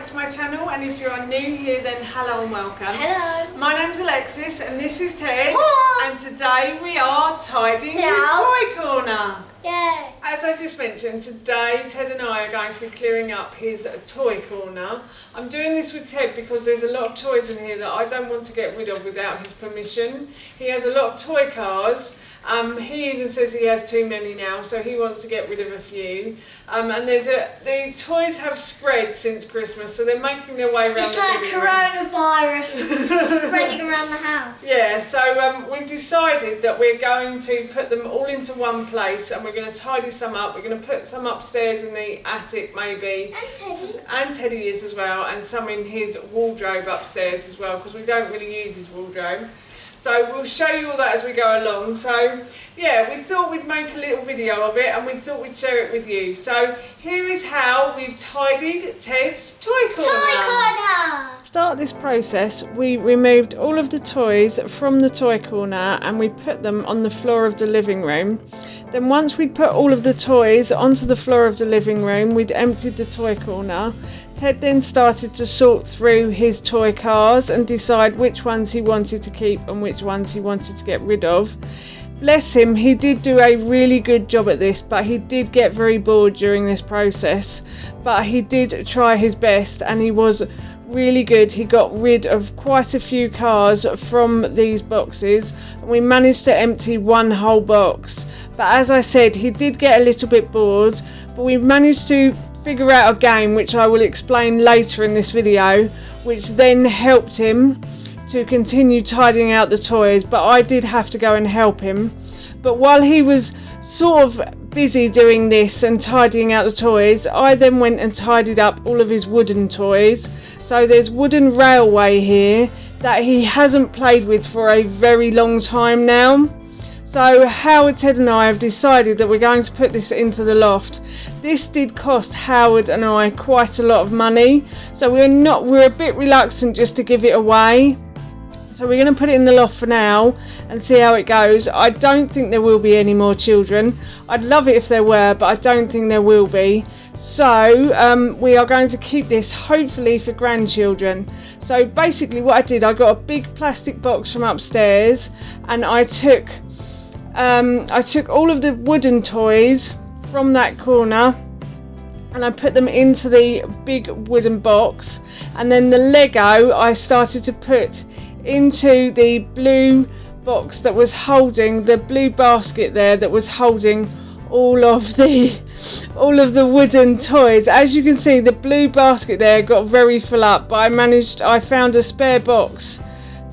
to my channel, and if you are new here then hello and welcome. Hello. My name's Alexis and this is Ted. Hello. And today we are tidying his toy corner. Yay. As I just mentioned, today Ted and I are going to be clearing up his toy corner. I'm doing this with Ted because there's a lot of toys in here that I don't want to get rid of without his permission. He has a lot of toy cars. He even says he has too many now, so he wants to get rid of a few. And the toys have spread since Christmas, so they're making their way around. It's like coronavirus spreading around the house. Yeah, so we've decided that we're going to put them all into one place, and we're going to tidy some up. We're going to put some upstairs in the attic, maybe, and Teddy is as well, and some in his wardrobe upstairs as well, because we don't really use his wardrobe. So we'll show you all that as we go along. So yeah, we thought we'd make a little video of it and we thought we'd share it with you. So here is how we've tidied Ted's toy corner. Toy corner! To start this process, we removed all of the toys from the toy corner and we put them on the floor of the living room. Then once we'd put all of the toys onto the floor of the living room, we'd emptied the toy corner. Ted then started to sort through his toy cars and decide which ones he wanted to keep and which ones he wanted to get rid of. Bless him, he did do a really good job at this, but he did get very bored during this process. But he did try his best and he was really good. He got rid of quite a few cars from these boxes and we managed to empty one whole box. But as I said, he did get a little bit bored, but we managed to figure out a game which I will explain later in this video, which then helped him to continue tidying out the toys. But I did have to go and help him. But while he was sort of busy doing this and tidying out the toys, I then went and tidied up all of his wooden toys. So there's wooden railway here that he hasn't played with for a very long time now. So Howard, Ted and I have decided that we're going to put this into the loft. This did cost Howard and I quite a lot of money, so we're a bit reluctant just to give it away. So we're going to put it in the loft for now and see how it goes. I don't think there will be any more children. I'd love it if there were, but I don't think there will be. So we are going to keep this hopefully for grandchildren. So basically what I did, I got a big plastic box from upstairs and I took all of the wooden toys from that corner and I put them into the big wooden box, and then the Lego I started to put into the blue box that was holding the blue basket there that was holding all of the wooden toys. As you can see, the blue basket there got very full up, but I found a spare box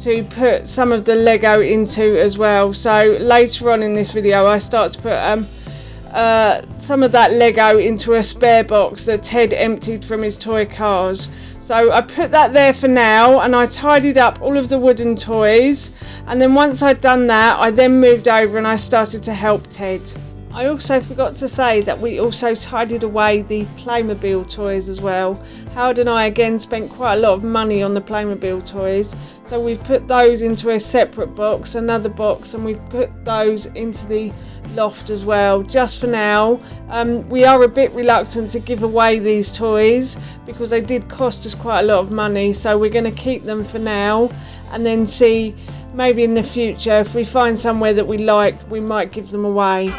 to put some of the Lego into as well. So later on in this video I start to put some of that Lego into a spare box that Ted emptied from his toy cars. So I put that there for now and I tidied up all of the wooden toys, and then once I'd done that I then moved over and I started to help Ted. I also forgot to say that we also tidied away the Playmobil toys as well. Howard and I again spent quite a lot of money on the Playmobil toys, so we've put those into a separate box, another box, and we've put those into the loft as well, just for now. We are a bit reluctant to give away these toys because they did cost us quite a lot of money, so we're going to keep them for now and then see maybe in the future if we find somewhere that we liked, we might give them away.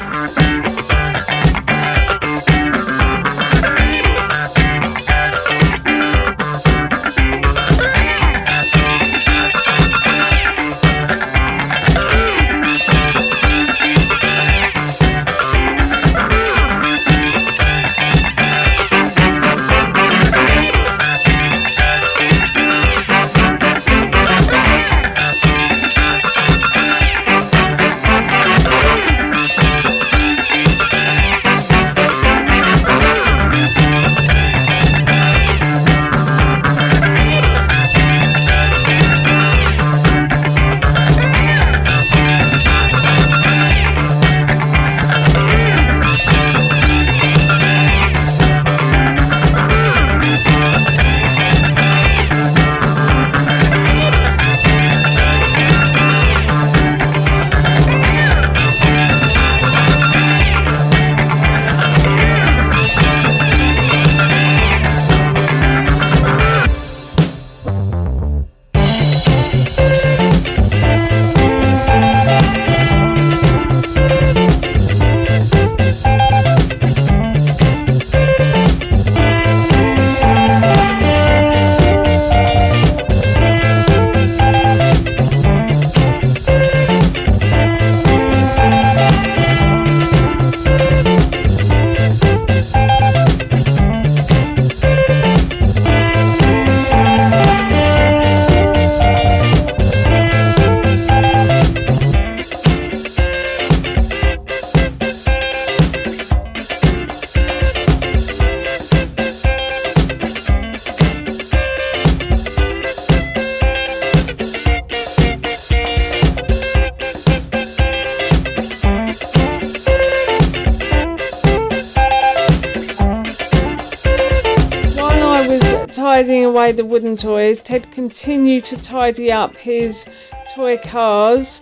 was tidying away the wooden toys, Ted continued to tidy up his toy cars.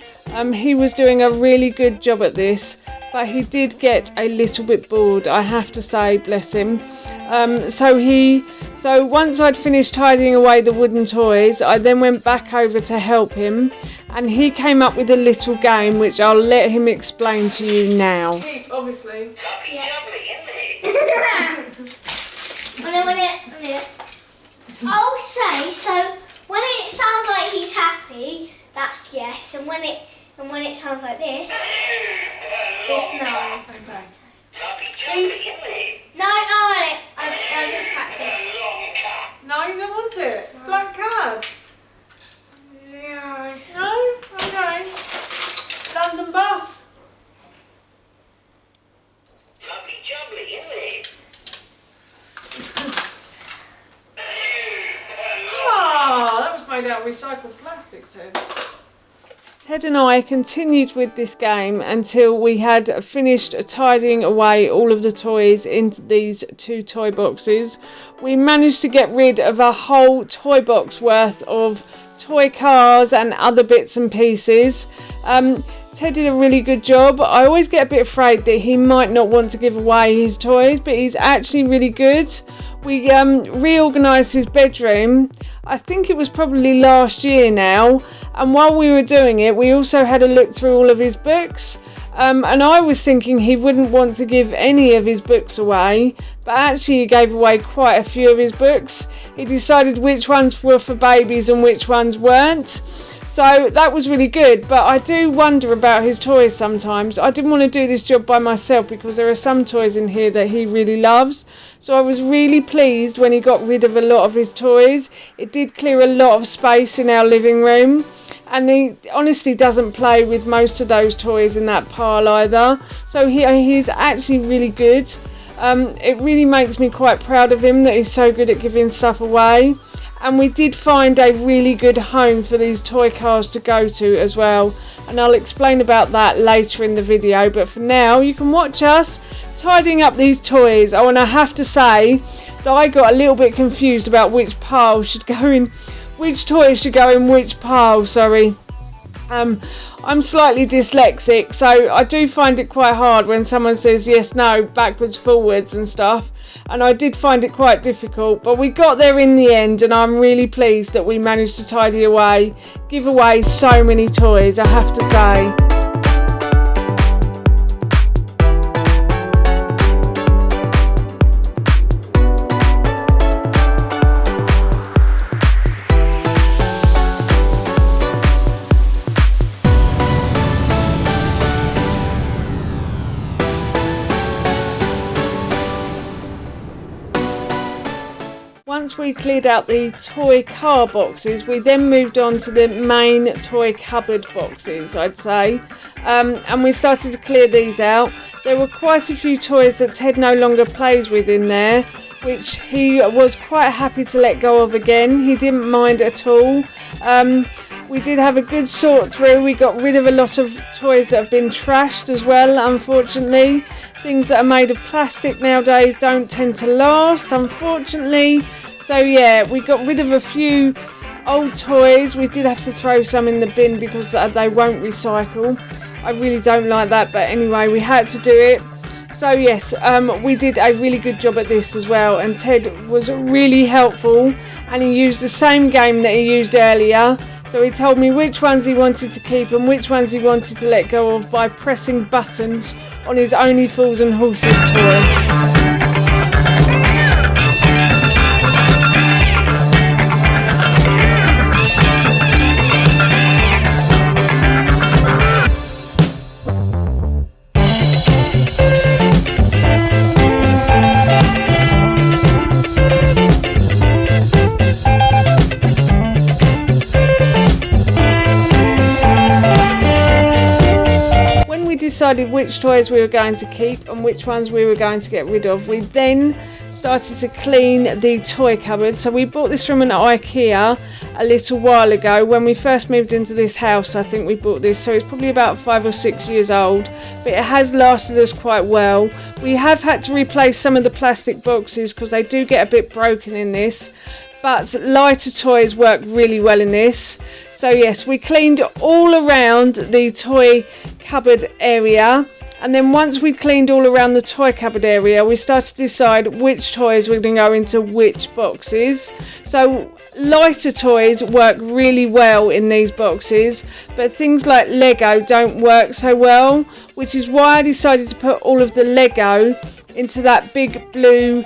He was doing a really good job at this, but he did get a little bit bored, I have to say, bless him. So once I'd finished tidying away the wooden toys, I then went back over to help him, and he came up with a little game which I'll let him explain to you now. Obviously. I'll say, so when it sounds like he's happy, that's yes, and when it sounds like this, it's no. No, I'll just practice. No, you don't want it? No. Black card? No. No? Okay. London bus? Lovely jubbly, isn't it? That was made out of recycled plastic, Ted. Ted and I continued with this game until we had finished tidying away all of the toys into these 2 toy boxes. We managed to get rid of a whole toy box worth of toy cars and other bits and pieces. Ted did a really good job. I always get a bit afraid that he might not want to give away his toys, but he's actually really good. We reorganised his bedroom. I think it was probably last year now, and while we were doing it we also had a look through all of his books, and I was thinking he wouldn't want to give any of his books away, but actually he gave away quite a few of his books. He decided which ones were for babies and which ones weren't, so that was really good. But I do wonder about his toys sometimes. I didn't want to do this job by myself because there are some toys in here that he really loves, so I was really pleased when he got rid of a lot of his toys. It did clear a lot of space in our living room, and he honestly doesn't play with most of those toys in that pile either, so he's actually really good. It really makes me quite proud of him that he's so good at giving stuff away, and we did find a really good home for these toy cars to go to as well, and I'll explain about that later in the video. But for now you can watch us tidying up these toys. Oh, and I have to say that I got a little bit confused about which pile should go in, which toys should go in which pile, sorry. I'm slightly dyslexic, so I do find it quite hard when someone says yes, no, backwards, forwards and stuff, and I did find it quite difficult, but we got there in the end, and I'm really pleased that we managed to tidy away, give away so many toys, I have to say. Once we cleared out the toy car boxes, we then moved on to the main toy cupboard boxes, I'd say, and we started to clear these out. There were quite a few toys that Ted no longer plays with in there, which he was quite happy to let go of again. He didn't mind at all. We did have a good sort through. We got rid of a lot of toys that have been trashed as well, unfortunately. Things that are made of plastic nowadays don't tend to last, unfortunately. So yeah, we got rid of a few old toys. We did have to throw some in the bin because they won't recycle. I really don't like that, but anyway, we had to do it. So yes, we did a really good job at this as well, and Ted was really helpful, and he used the same game that he used earlier. So he told me which ones he wanted to keep and which ones he wanted to let go of by pressing buttons on his Only Fools and Horses toy. decided which toys we were going to keep and which ones we were going to get rid of, we then started to clean the toy cupboard. So we bought this from an IKEA a little while ago. When we first moved into this house, I think we bought this, so it's probably about 5 or 6 years old, but it has lasted us quite well. We have had to replace some of the plastic boxes because they do get a bit broken in this, but lighter toys work really well in this. So yes, we cleaned all around the toy cupboard area, and then once we'd cleaned all around the toy cupboard area, we started to decide which toys were going to go into which boxes. So lighter toys work really well in these boxes, but things like Lego don't work so well, which is why I decided to put all of the Lego into that big blue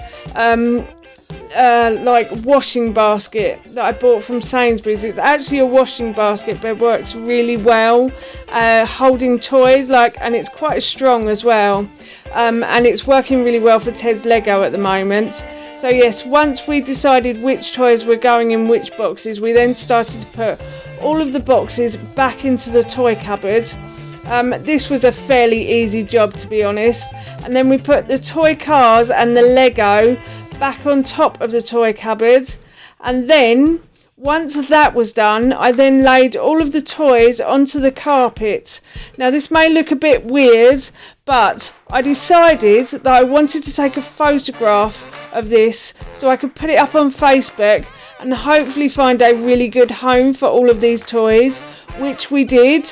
like washing basket that I bought from Sainsbury's. It's actually a washing basket, but it works really well holding toys, and it's quite strong as well, and it's working really well for Ted's Lego at the moment. So yes, once we decided which toys were going in which boxes, we then started to put all of the boxes back into the toy cupboard. This was a fairly easy job, to be honest, and then we put the toy cars and the Lego back on top of the toy cupboard, and then once that was done, I then laid all of the toys onto the carpet. Now this may look a bit weird, but I decided that I wanted to take a photograph of this so I could put it up on Facebook and hopefully find a really good home for all of these toys, which we did.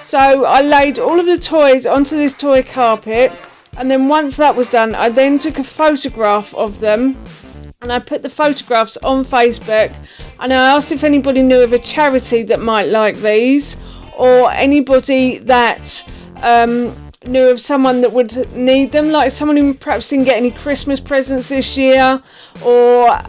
So I laid all of the toys onto this toy carpet, and then once that was done, I then took a photograph of them and I put the photographs on Facebook, and I asked if anybody knew of a charity that might like these, or anybody that knew of someone that would need them, like someone who perhaps didn't get any Christmas presents this year, or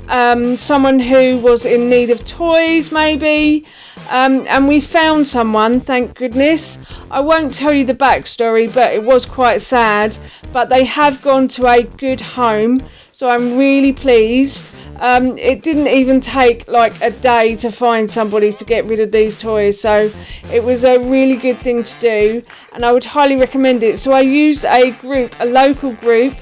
someone who was in need of toys maybe. And we found someone, thank goodness. I won't tell you the backstory, but it was quite sad, but they have gone to a good home, so I'm really pleased. It didn't even take like a day to find somebody to get rid of these toys, so it was a really good thing to do, and I would highly recommend it. So I used a local group,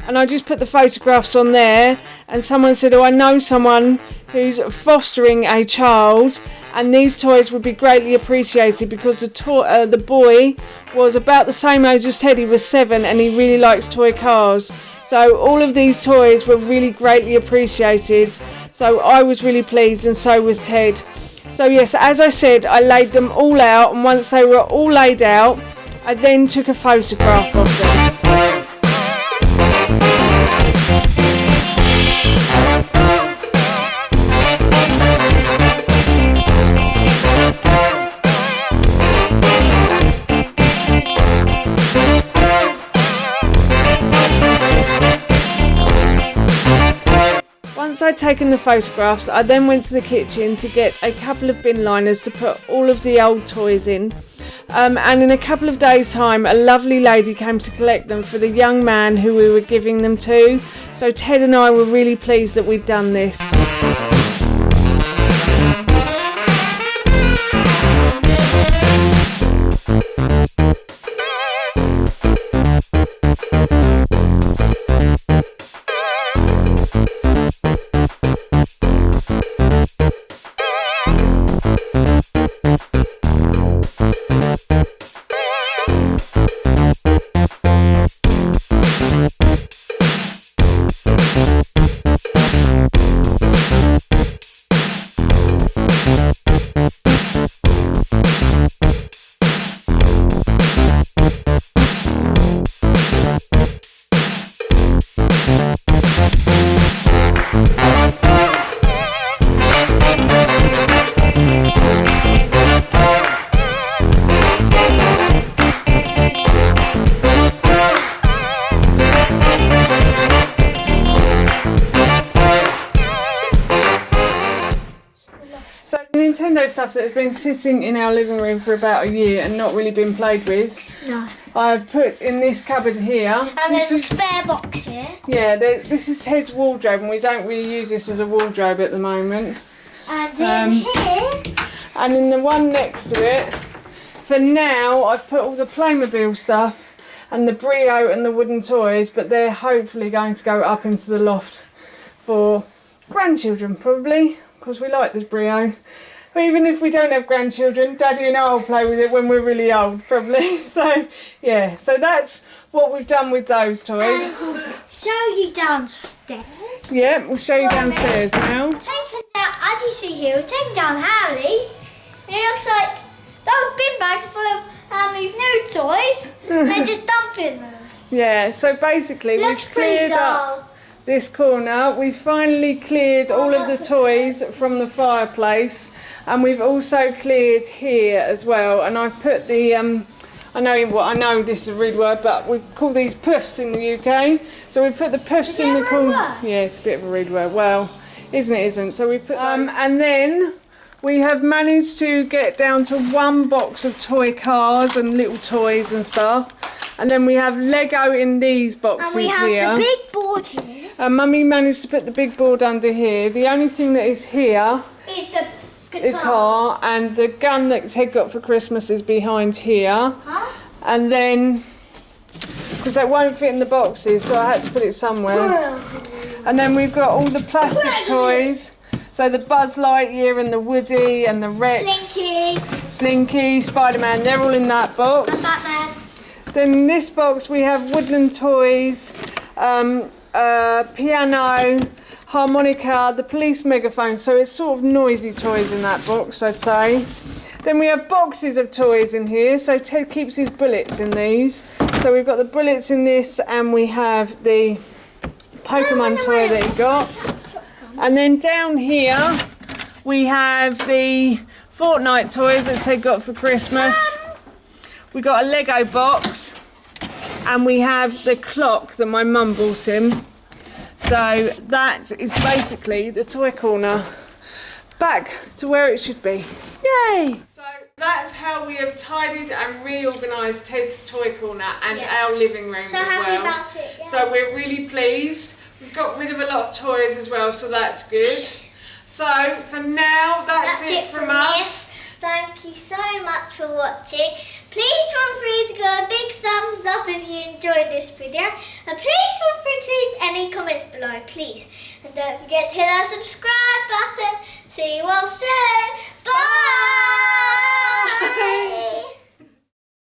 and I just put the photographs on there, and someone said, oh, I know someone who's fostering a child and these toys would be greatly appreciated, because the boy was about the same age as Ted. He was 7 and he really likes toy cars, so all of these toys were really greatly appreciated, so I was really pleased, and so was Ted. So yes, as I said, I laid them all out, and once they were all laid out, I then took a photograph of them. Once I'd taken the photographs, I then went to the kitchen to get a couple of bin liners to put all of the old toys in. And in a couple of days' time, a lovely lady came to collect them for the young man who we were giving them to. So Ted and I were really pleased that we'd done this. Nintendo stuff that has been sitting in our living room for about a year and not really been played with. No. I've put in this cupboard here. And there's a spare box here. Yeah, this is Ted's wardrobe, and we don't really use this as a wardrobe at the moment. And in here. And in the one next to it, for now, I've put all the Playmobil stuff and the Brio and the wooden toys, but they're hopefully going to go up into the loft for grandchildren, probably, because we like this Brio. But even if we don't have grandchildren, Daddy and I will play with it when we're really old, probably. So, yeah, so that's what we've done with those toys. Show you downstairs. Yeah, we'll show you downstairs now. Taken down, as you see here, we've taken down Howley's, and it looks like those bin bags full of Howley's new toys. They're just dumping them. Yeah, so basically Looks we've pretty cleared up this corner. We've finally cleared all of the toys from the fireplace, and we've also cleared here as well. And I've put the I know this is a rude word, but we call these puffs in the UK. So we put the puffs in the corner. Yeah, it's a bit of a rude word. Well, isn't it? Isn't. So we put and then we have managed to get down to one box of toy cars and little toys and stuff. And then we have Lego in these boxes here. And we have the big board here. And Mummy managed to put the big board under here. The only thing that is here Is the guitar, and the gun that Ted got for Christmas is behind here. Huh? And then, because that won't fit in the boxes, so I had to put it somewhere. And then we've got all the plastic toys. So the Buzz Lightyear and the Woody and the Rex. Slinky, Spider-Man, they're all in that box. And Batman. Then in this box we have woodland toys, piano, harmonica, the police megaphone, so it's sort of noisy toys in that box, I'd say. Then we have boxes of toys in here, so Ted keeps his bullets in these. So we've got the bullets in this, and we have the Pokemon toy that he got. And then down here we have the Fortnite toys that Ted got for Christmas. We got a Lego box, and we have the clock that my mum bought him. So that is basically the toy corner back to where it should be. Yay! So that's how we have tidied and reorganised Ted's toy corner and our living room So as happy well. about it. Yeah. So we're really pleased. We've got rid of a lot of toys as well, so that's good. So for now, that's it from us. Thank you so much for watching. Please feel free to give a big thumbs up if you enjoyed this video. And please feel free to leave any comments below, please. And don't forget to hit that subscribe button